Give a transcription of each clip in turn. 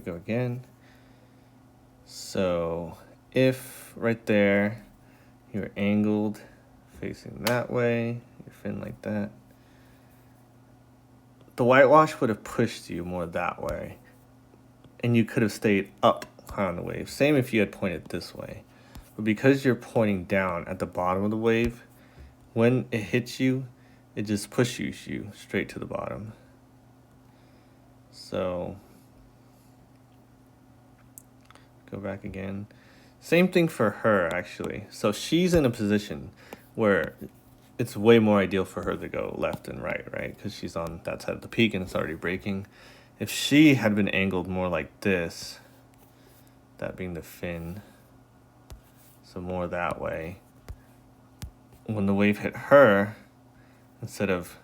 go again. So if right there you're angled facing that way, your fin like that, the whitewash would have pushed you more that way, and you could have stayed up on the wave. Same if you had pointed this way. But because you're pointing down at the bottom of the wave, when it hits you, it just pushes you straight to the bottom. So go back again. Same thing for her, actually. So she's in a position where it's way more ideal for her to go left and right, right? Because she's on that side of the peak and it's already breaking. If she had been angled more like this, that being the fin, so more that way, when the wave hit her, instead of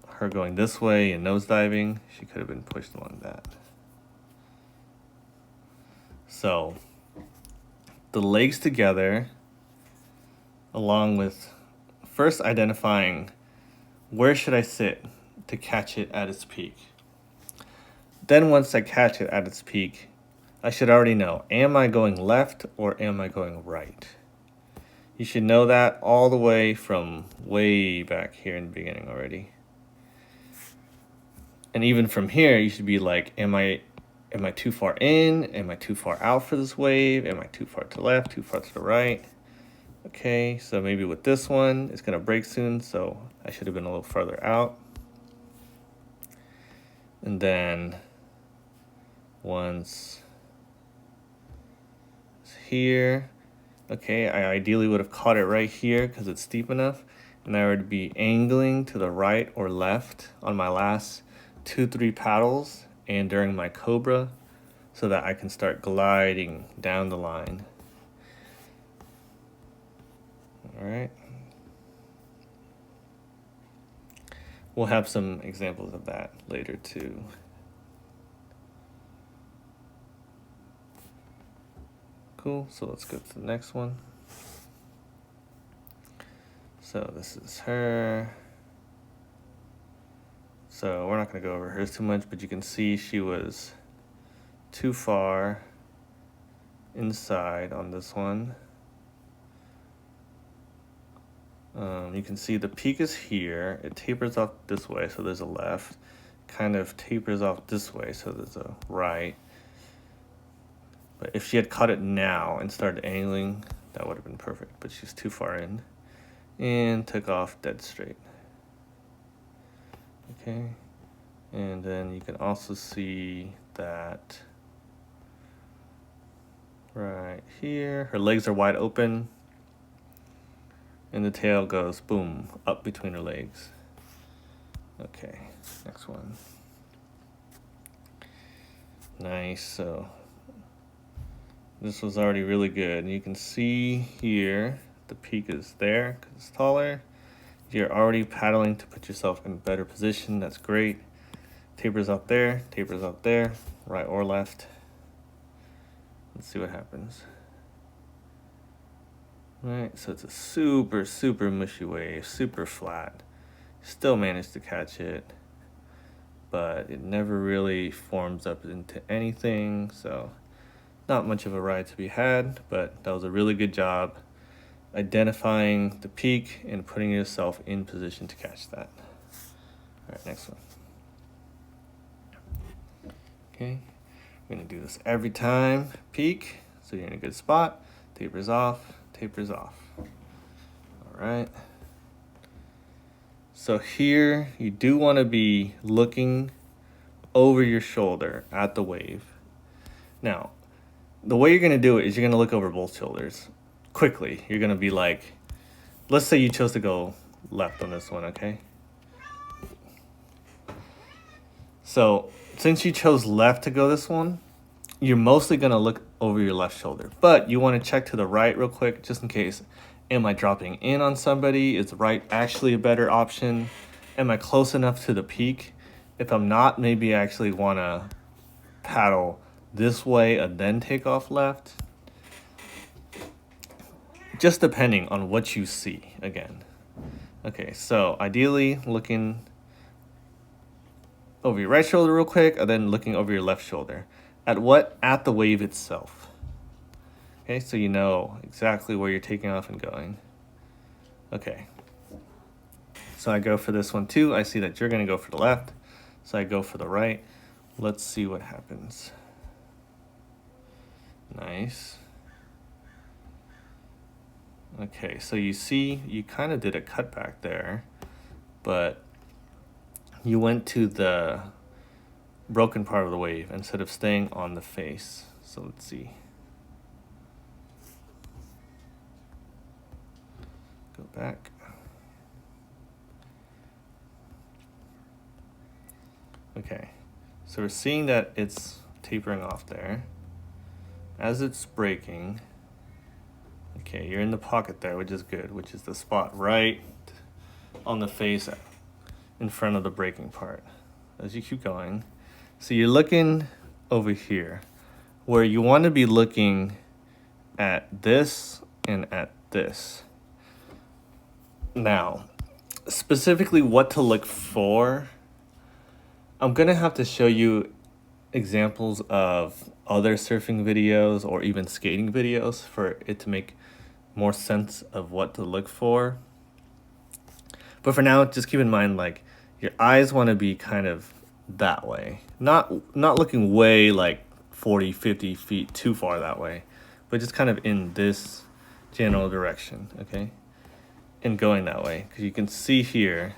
her going this way and nosediving, she could have been pushed along that. So the legs together, along with first identifying where should I sit to catch it at its peak. Then once I catch it at its peak, I should already know, am I going left or am I going right? You should know that all the way from way back here in the beginning already. And even from here, you should be like, am I too far in? Am I too far out for this wave? Am I too far to the left, too far to the right? Okay, so maybe with this one, it's gonna break soon, so I should have been a little further out. And then once it's here, okay, I ideally would have caught it right here because it's steep enough, and I would be angling to the right or left on my last 2-3 paddles and during my cobra so that I can start gliding down the line. All right. We'll have some examples of that later too. Cool, so let's go to the next one. So this is her. So we're not gonna go over hers too much, but you can see she was too far inside on this one. You can see the peak is here. It tapers off this way, so there's a left. Kind of tapers off this way, so there's a right. But if she had caught it now and started angling, that would have been perfect. But she's too far in and took off dead straight. Okay, and then you can also see that right here, her legs are wide open. And the tail goes, boom, up between her legs. Okay, next one. Nice, so this was already really good. And you can see here, the peak is there because it's taller. You're already paddling to put yourself in a better position. That's great. Tapers up there, right or left. Let's see what happens. Right, so it's a super, super mushy wave, super flat. Still managed to catch it, but it never really forms up into anything, so not much of a ride to be had, but that was a really good job identifying the peak and putting yourself in position to catch that. All right, next one. Okay, we're gonna do this every time. Peak, so you're in a good spot, tapers off. All right. So here you do want to be looking over your shoulder at the wave. Now, the way you're going to do it is you're going to look over both shoulders quickly. You're going to be like, let's say you chose to go left on this one, okay? So since you chose left to go this one, you're mostly going to look over your left shoulder, but you want to check to the right real quick just in case. Am I dropping in on somebody? Is the right actually a better option? Am I close enough to the peak? If I'm not, maybe I actually want to paddle this way and then take off left. Just depending on what you see again. Okay, so ideally looking over your right shoulder real quick, and then looking over your left shoulder. At what? At the wave itself. Okay, so you know exactly where you're taking off and going. Okay. So I go for this one too. I see that you're gonna go for the left, so I go for the right. Let's see what happens. Nice. Okay, so you see, you kind of did a cutback there, but you went to the broken part of the wave instead of staying on the face. So let's see. Go back. Okay, so we're seeing that it's tapering off there. As it's breaking, okay, you're in the pocket there, which is good, which is the spot right on the face in front of the breaking part. As you keep going, so you're looking over here, where you want to be looking at this and at this. Now, specifically what to look for, I'm gonna have to show you examples of other surfing videos or even skating videos for it to make more sense of what to look for. But for now, just keep in mind, like, your eyes want to be kind of that way, not looking way like 40, 50 feet too far that way, but just kind of in this general direction, okay? And going that way, because you can see here,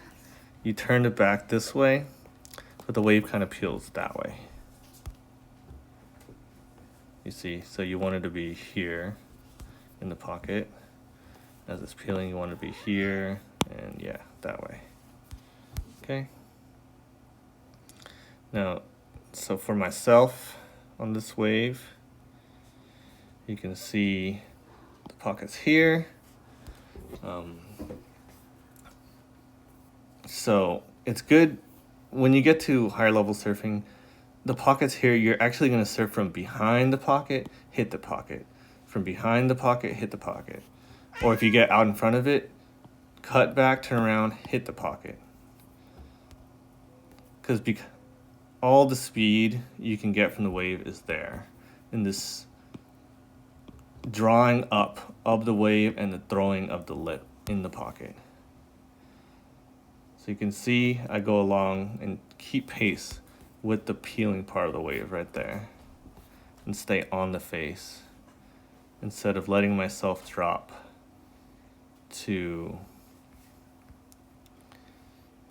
you turn it back this way, but the wave kind of peels that way. You see, so you want it to be here in the pocket. As it's peeling, you want it to be here, and yeah, that way. Okay. Now, so for myself on this wave, you can see the pockets here. So it's good when you get to higher level surfing, the pockets here, you're actually going to surf from behind the pocket, hit the pocket. From behind the pocket, hit the pocket. Or if you get out in front of it, cut back, turn around, hit the pocket. Because all the speed you can get from the wave is there in this drawing up of the wave and the throwing of the lip in the pocket. So you can see I go along and keep pace with the peeling part of the wave right there and stay on the face instead of letting myself drop to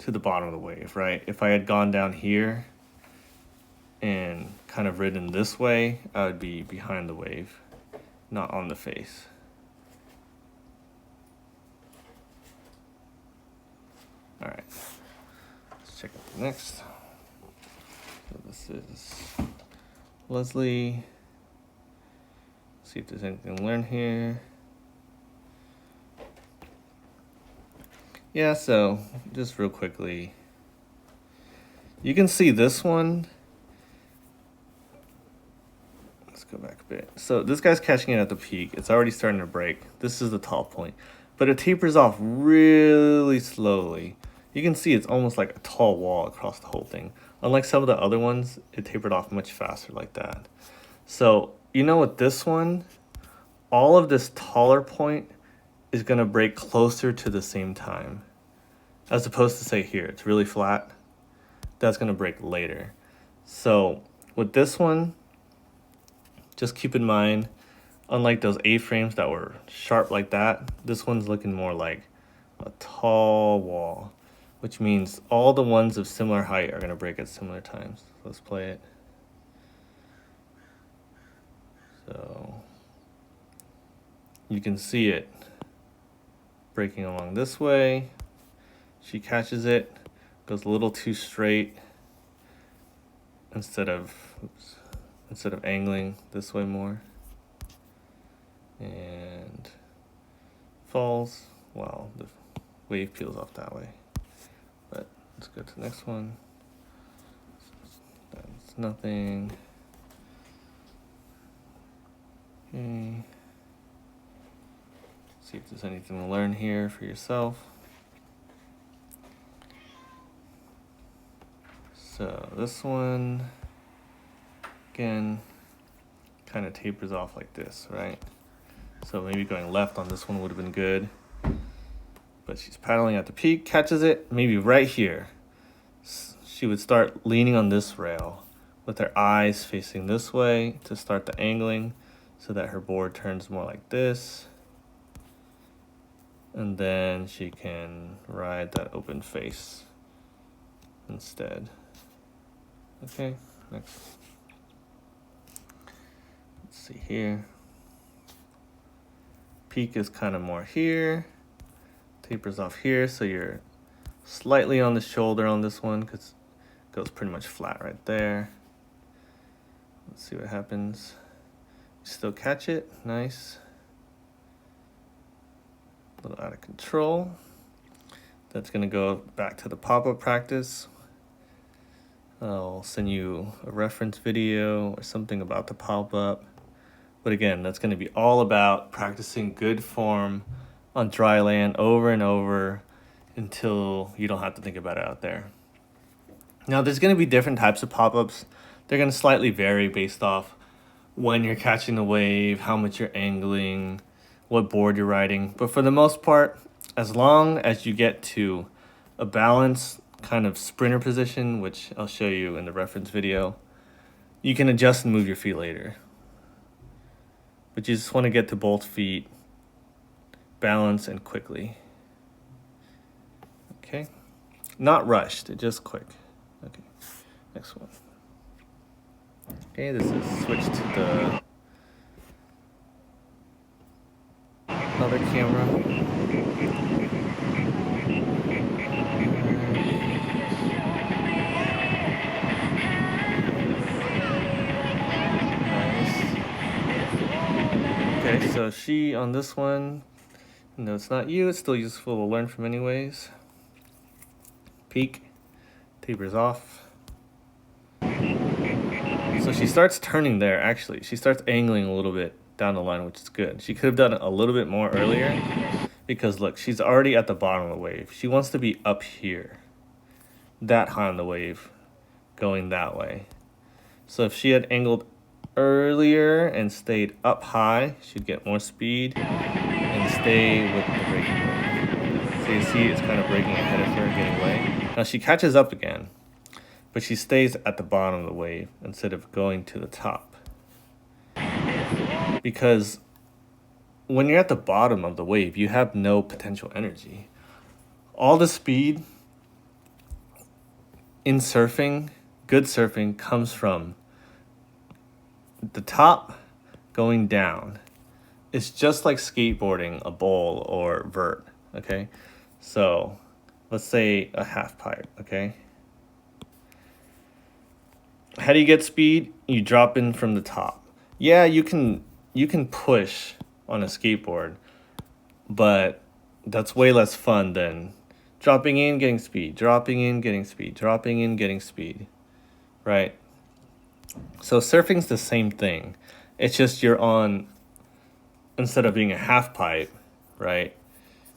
the bottom of the wave, right? If I had gone down here and kind of ridden this way, I would be behind the wave, not on the face. All right, let's check out the next. So this is Leslie. See if there's anything to learn here. Yeah, so just real quickly, you can see this one. Let's go back a bit. So this guy's catching it at the peak. It's already starting to break. This is the top point, but it tapers off really slowly. You can see it's almost like a tall wall across the whole thing. Unlike some of the other ones, it tapered off much faster like that. So, you know, with this one, all of this taller point is going to break closer to the same time. As opposed to, say, here, it's really flat. That's going to break later. So with this one, just keep in mind, unlike those A-frames that were sharp like that, this one's looking more like a tall wall, which means all the ones of similar height are going to break at similar times. Let's play it. So you can see it breaking along this way. She catches it, goes a little too straight instead of angling this way more, and falls while the wave peels off that way. But let's go to the next one. That's nothing. Okay. See if there's anything to learn here for yourself. So this one, again, kind of tapers off like this, right? So maybe going left on this one would have been good. But she's paddling at the peak, catches it, maybe right here. She would start leaning on this rail with her eyes facing this way to start the angling so that her board turns more like this. And then she can ride that open face instead. Okay, next. Let's see here. Peak is kind of more here. Tapers off here, so you're slightly on the shoulder on this one because it goes pretty much flat right there. Let's see what happens. You still catch it, nice. A little out of control. That's gonna go back to the pop-up practice. I'll send you a reference video or something about the pop-up. But again, that's gonna be all about practicing good form on dry land over and over until you don't have to think about it out there. Now, there's going to be different types of pop-ups. They're going to slightly vary based off when you're catching the wave, how much you're angling, what board you're riding. But for the most part, as long as you get to a balanced kind of sprinter position, which I'll show you in the reference video, you can adjust and move your feet later. But you just want to get to both feet, balance and quickly. Okay, not rushed, just quick. Okay, next one. Okay, this is switch to the other camera. Nice. Okay, so she on this one, no, it's not you, it's still useful to learn from anyways. Peak, tapers off. So she starts turning there, actually. She starts angling a little bit down the line, which is good. She could have done it a little bit more earlier because look, she's already at the bottom of the wave. She wants to be up here, that high on the wave, going that way. So if she had angled earlier and stayed up high, she'd get more speed and stay with the breaking wave. So you see it's kind of breaking ahead of her, getting away. Now she catches up again, but she stays at the bottom of the wave instead of going to the top. Because when you're at the bottom of the wave, you have no potential energy. All the speed in surfing, good surfing, comes from the top going down. It's just like skateboarding a bowl or vert, okay? So let's say a half pipe, okay? How do you get speed? You drop in from the top. Yeah, you can push on a skateboard, but that's way less fun than dropping in, getting speed, dropping in, getting speed, dropping in, getting speed, right? So surfing's the same thing. It's just you're on, instead of being a half pipe, right?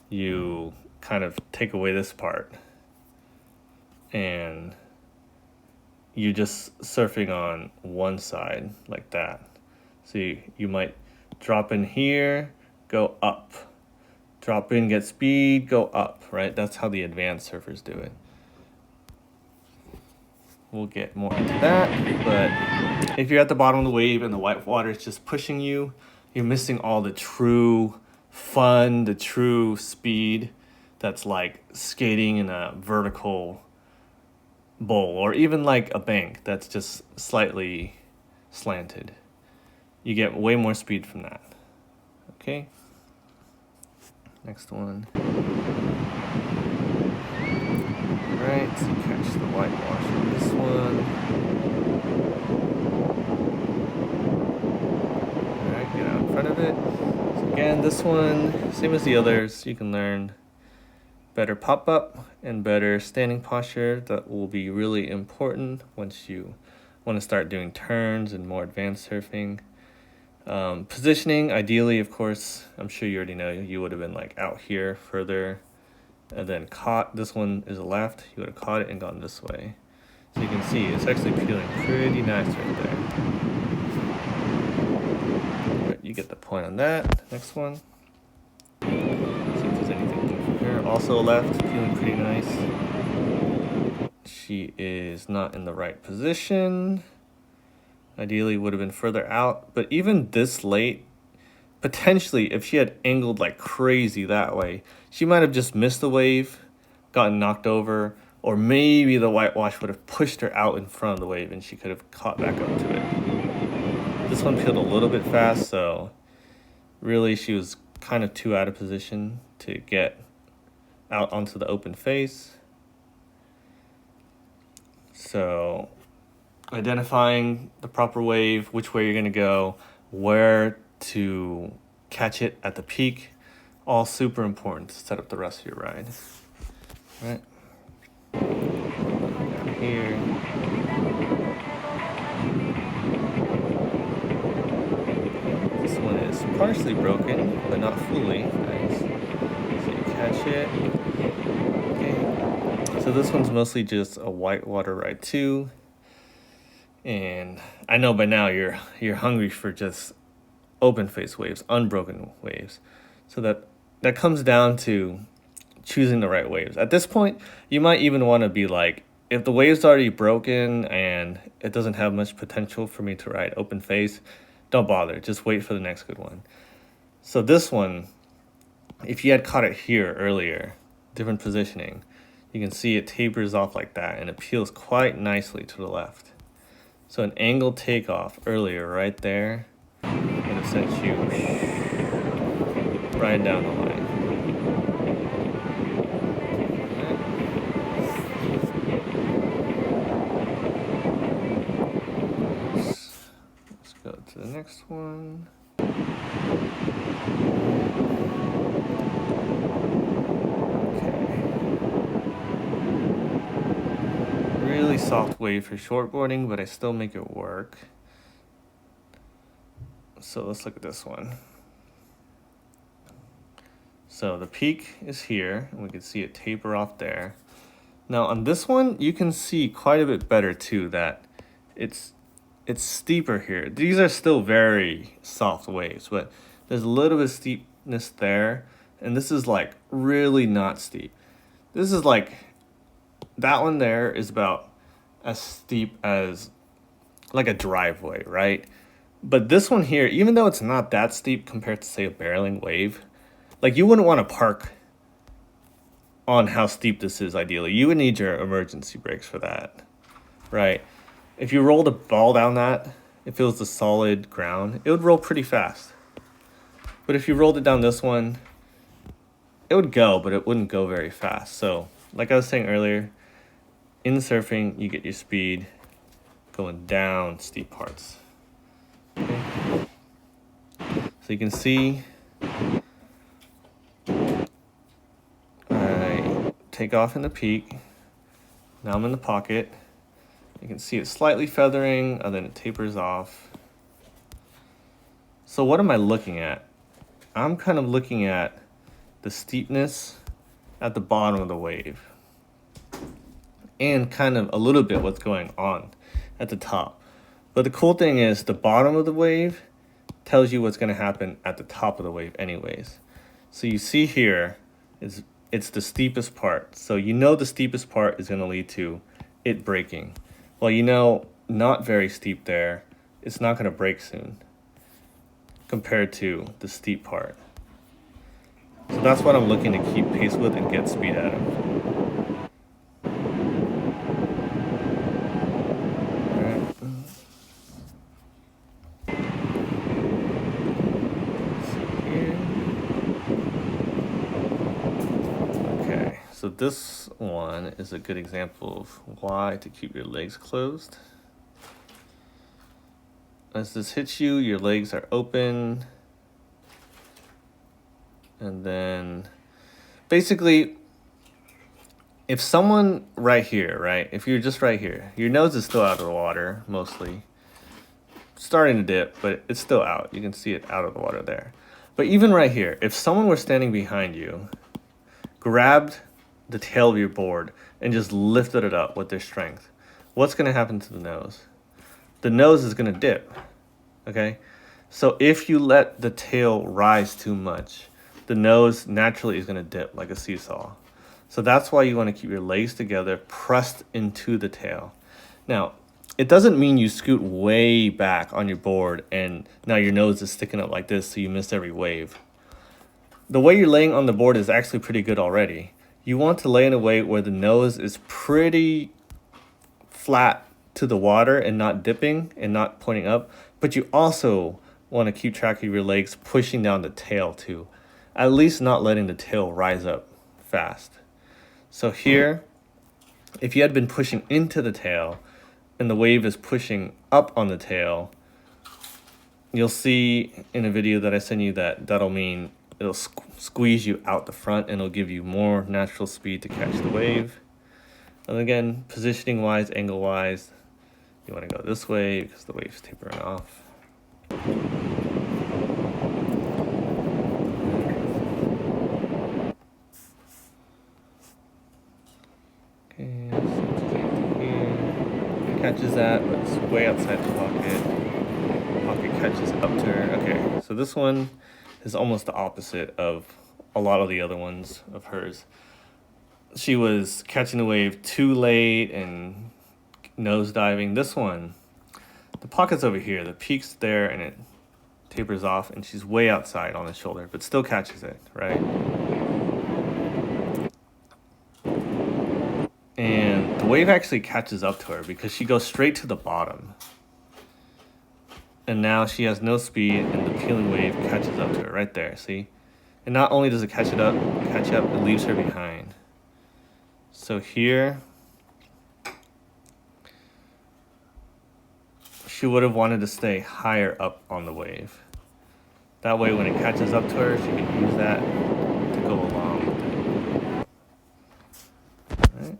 You kind of take away this part and you're just surfing on one side like that. So you might drop in here, go up. Drop in, get speed, go up, right? That's how the advanced surfers do it. We'll get more into that, but if you're at the bottom of the wave and the white water is just pushing you, you're missing all the true fun, the true speed that's like skating in a vertical bowl or even like a bank that's just slightly slanted. You get way more speed from that. Okay? Next one. Alright, so catch the whitewash on this one. Alright, get out in front of it. So again, this one, same as the others, you can learn better pop-up and better standing posture. That will be really important once you want to start doing turns and more advanced surfing. Positioning, ideally, of course, I'm sure you already know, you would have been like out here further and then caught. This one is a left. You would have caught it and gone this way. You can see it's actually peeling pretty nice right there. But you get the point on that. Next one. See if there's anything new from here. Also left, peeling pretty nice. She is not in the right position. Ideally would have been further out, but even this late, potentially if she had angled like crazy that way, she might have just missed the wave, gotten knocked over, or maybe the whitewash would have pushed her out in front of the wave and she could have caught back up to it. This one peeled a little bit fast, so really she was kind of too out of position to get out onto the open face. So identifying the proper wave, which way you're going to go, where to catch it at the peak, all super important to set up the rest of your ride. Right? Down here. This one is partially broken, but not fully. Nice. So you catch it. Okay. So this one's mostly just a whitewater ride too. And I know by now you're hungry for just open face waves, unbroken waves. So that comes down to choosing the right waves. At this point, you might even want to be like, if the wave's already broken and it doesn't have much potential for me to ride open face, don't bother. Just wait for the next good one. So this one, if you had caught it here earlier, different positioning, you can see it tapers off like that and it peels quite nicely to the left. So an angled takeoff earlier right there would have sent you right down the line. Let's go to the next one. Really soft wave for shortboarding, but I still make it work. So let's look at this one. So the peak is here, and we can see it taper off there. Now on this one, you can see quite a bit better too that it's steeper here. These are still very soft waves, but there's a little bit of steepness there, and this is like really not steep. This is like, that one there is about as steep as like a driveway, right? But this one here, even though it's not that steep compared to say a barreling wave, like you wouldn't want to park on how steep this is ideally. You would need your emergency brakes for that, right? If you rolled a ball down that, if it was the solid ground, it would roll pretty fast. But if you rolled it down this one, it would go, but it wouldn't go very fast. So like I was saying earlier, in surfing, you get your speed going down steep parts. Okay. So you can see I take off in the peak. Now I'm in the pocket. You can see it slightly feathering, and then it tapers off. So what am I looking at? I'm kind of looking at the steepness at the bottom of the wave and kind of a little bit what's going on at the top. But the cool thing is the bottom of the wave tells you what's going to happen at the top of the wave anyways. So you see here, it's the steepest part. So you know the steepest part is going to lead to it breaking. Well, you know, not very steep there, it's not going to break soon compared to the steep part. So that's what I'm looking to keep pace with and get speed out of. Alright. See here. Okay, so this one is a good example of why to keep your legs closed. As this hits you, your legs are open. And then basically, if someone right here, right, if you're just right here, your nose is still out of the water, mostly. Starting to dip, but it's still out. You can see it out of the water there. But even right here, if someone were standing behind you, grabbed the tail of your board, and just lifted it up with their strength, what's going to happen to the nose? The nose is going to dip, okay? So if you let the tail rise too much, the nose naturally is going to dip like a seesaw. So that's why you want to keep your legs together, pressed into the tail. Now, it doesn't mean you scoot way back on your board and now your nose is sticking up like this so you miss every wave. The way you're laying on the board is actually pretty good already. You want to lay in a way where the nose is pretty flat to the water and not dipping and not pointing up, but you also want to keep track of your legs pushing down the tail too, at least not letting the tail rise up fast. So here, if you had been pushing into the tail and the wave is pushing up on the tail, you'll see in a video that I send you that that'll mean it'll squeeze you out the front and it'll give you more natural speed to catch the wave. And again, positioning wise, angle wise, you want to go this way because the wave's tapering off. Okay, so here. It catches that, but it's way outside the pocket. Pocket catches up to her. Okay, so this one is almost the opposite of a lot of the other ones of hers. She was catching the wave too late and nose diving. This one, the pocket's over here, the peak's there and it tapers off and she's way outside on the shoulder, but still catches it, right? And the wave actually catches up to her because she goes straight to the bottom. And now she has no speed and the peeling wave catches up to her right there, see? And not only does it catch up, it leaves her behind. So here, she would have wanted to stay higher up on the wave. That way when it catches up to her, she can use that to go along with it. Alright.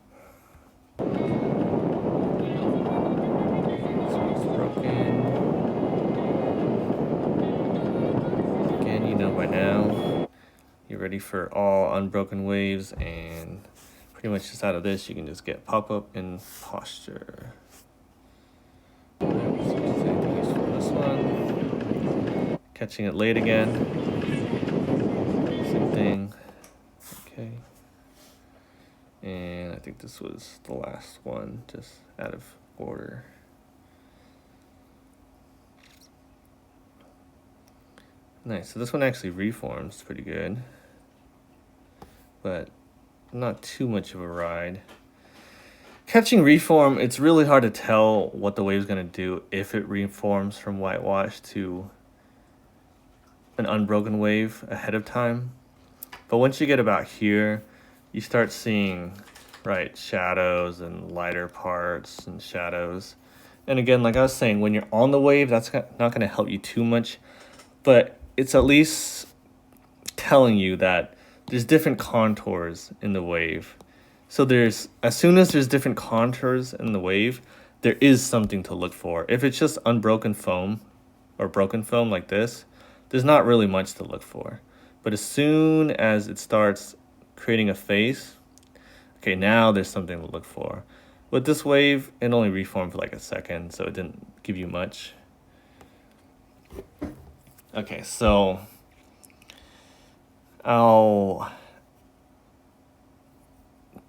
This one's broken. Again, you know by now, you're ready for all unbroken waves, and pretty much just out of this, you can just get pop-up and posture. Catching it late again. Same thing. Okay. And I think this was the last one, just out of order. Nice. So this one actually reforms pretty good, but not too much of a ride. Catching reform, it's really hard to tell what the wave's going to do if it reforms from whitewash to an unbroken wave ahead of time. But once you get about here, you start seeing, right, shadows and lighter parts and shadows. And again, like I was saying, when you're on the wave, that's not going to help you too much, but it's at least telling you that there's different contours in the wave. So as soon as there's different contours in the wave, there is something to look for. If it's just unbroken foam or broken foam like this, there's not really much to look for. But as soon as it starts creating a face, okay, now there's something to look for. With this wave, it only reformed for like a second, so it didn't give you much. Okay, so I'll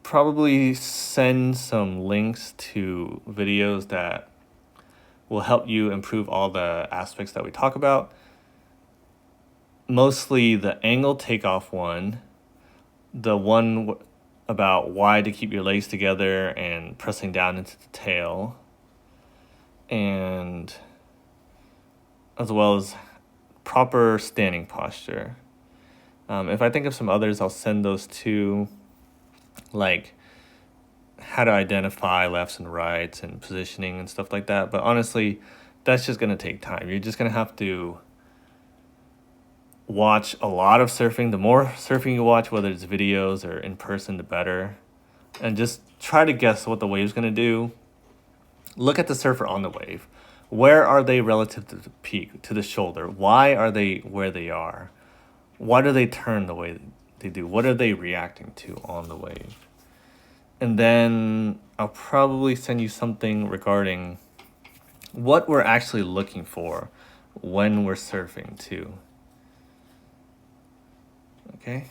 probably send some links to videos that will help you improve all the aspects that we talk about. Mostly the angle takeoff one, the one about why to keep your legs together and pressing down into the tail, and as well as proper standing posture. If I think of some others, I'll send those to, like how to identify lefts and rights and positioning and stuff like that. But honestly, that's just going to take time. You're just going to have to watch a lot of surfing. The more surfing you watch, whether it's videos or in person, the better. And just try to guess what the wave's going to do. Look at the surfer on the wave. Where are they relative to the peak, to the shoulder? Why are they where they are? Why do they turn the way they do? What are they reacting to on the wave? And then I'll probably send you something regarding what we're actually looking for when we're surfing too. Okay,